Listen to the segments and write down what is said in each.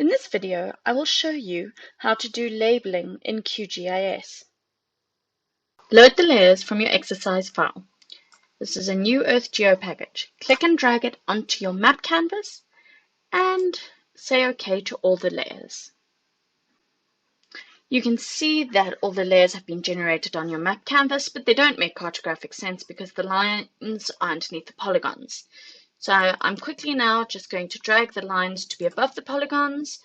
this video, I will show you how to do labeling in QGIS. Load the layers from your exercise file. This is a new Earth Geo package. Click and drag it onto your map canvas and say OK to all the layers. You can see that all the layers have been generated on your map canvas, but they don't make cartographic sense because the lines are underneath the polygons. So I'm quickly now just going to drag the lines to be above the polygons.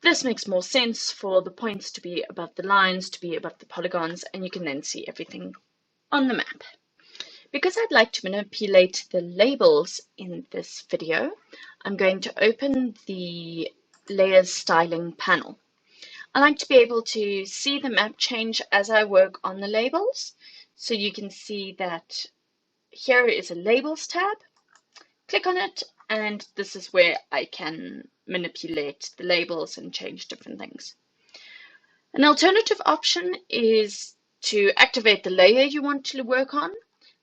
This makes more sense for the points to be above the lines, to be above the polygons, and you can then see everything on the map. Because I'd like to manipulate the labels in this video, I'm going to open the Layers Styling panel. I like to be able to see the map change as I work on the labels. So you can see that here is a Labels tab. Click on it, and this is where I can manipulate the labels and change different things. An alternative option is to activate the layer you want to work on.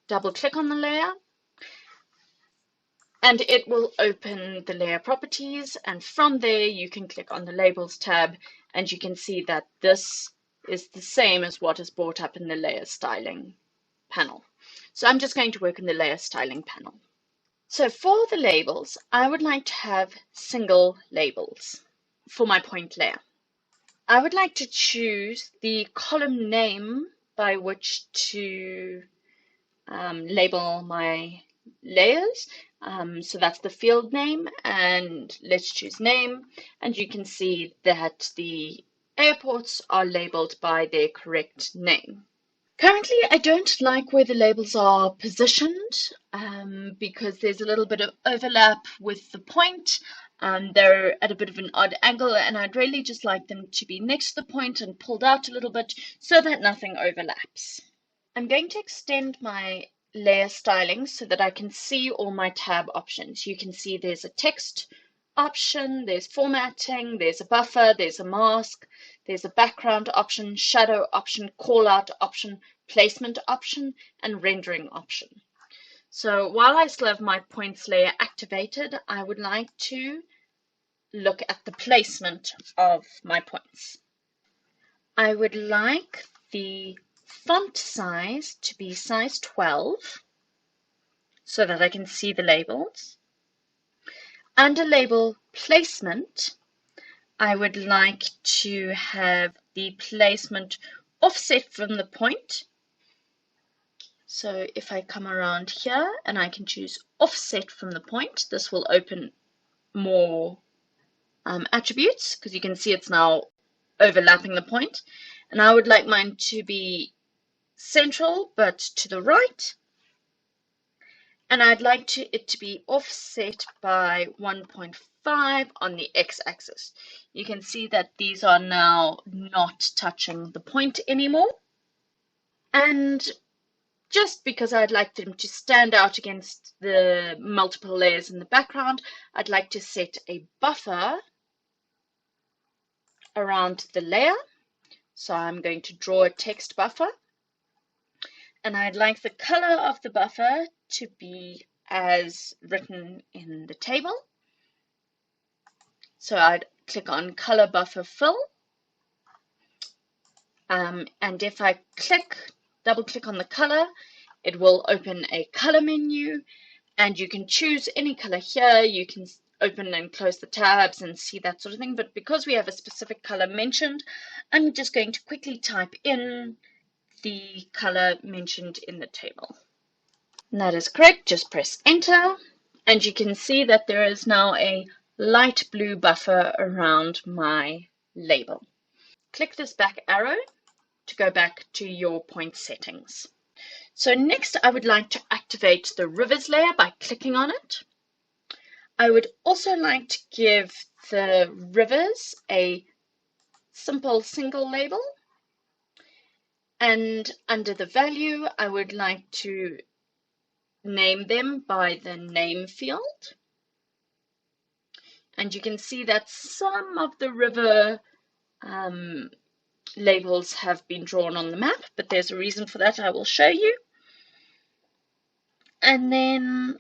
Double click on the layer and it will open the layer properties, and from there you can click on the Labels tab and you can see that this is the same as what is brought up in the Layer Styling panel. So I'm just going to work in the Layer Styling panel. So for the labels, I would like to have single labels for my point layer. I would like to choose the column name by which to label my layers. So that's the field name, and let's choose name, and you can see that the airports are labeled by their correct name. Currently, I don't like where the labels are positioned because there's a little bit of overlap with the point. They're at a bit of an odd angle, and I'd really just like them to be next to the point and pulled out a little bit so that nothing overlaps. I'm going to extend my layer styling so that I can see all my tab options. You can see there's a text option, there's formatting, there's a buffer, there's a mask, there's a background option, shadow option, call out option, placement option, and rendering option. So while I still have my points layer activated, I would like to look at the placement of my points. I would like the font size to be size 12 so that I can see the labels. Under label placement, I would like to have the placement offset from the point. So if I come around here and I can choose offset from the point, this will open more attributes because you can see it's now overlapping the point. And I would like mine to be central but to the right. And I'd like it to be offset by 1.5 on the x-axis. You can see that these are now not touching the point anymore. And just because I'd like them to stand out against the multiple layers in the background, I'd like to set a buffer around the layer. So I'm going to draw a text buffer. And I'd like the color of the buffer to be as written in the table. So I'd click on color buffer fill. And if I double click on the color, it will open a color menu, and you can choose any color here. You can open and close the tabs and see that sort of thing. But because we have a specific color mentioned, I'm just going to quickly type in the color mentioned in the table. And that is correct. Just press enter, and you can see that there is now a light blue buffer around my label. Click this back arrow to go back to your point settings. So next I would like to activate the rivers layer by clicking on it. I would also like to give the rivers a simple single label. And under the value, I would like to name them by the name field. And you can see that some of the river labels have been drawn on the map, but there's a reason for that I will show you. And then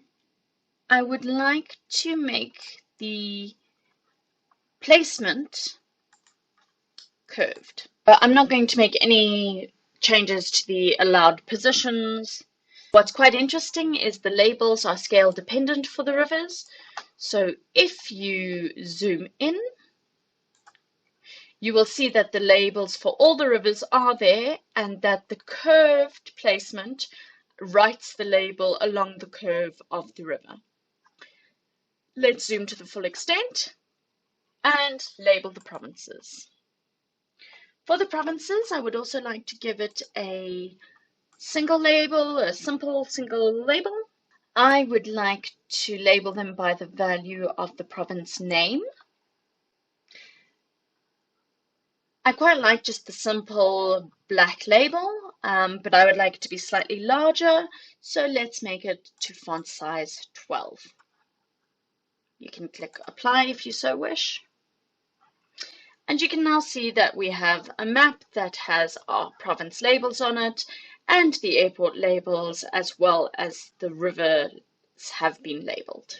I would like to make the Placement, curved. I'm not going to make any changes to the allowed positions. What's quite interesting is the labels are scale dependent for the rivers. So if you zoom in, you will see that the labels for all the rivers are there and that the curved placement writes the label along the curve of the river. Let's zoom to the full extent and label the provinces. For the provinces, I would also like to give it a single label, a simple single label. I would like to label them by the value of the province name. I quite like just the simple black label, but I would like it to be slightly larger, so let's make it to font size 12. You can click apply if you so wish. And you can now see that we have a map that has our province labels on it and the airport labels as well as the rivers have been labeled.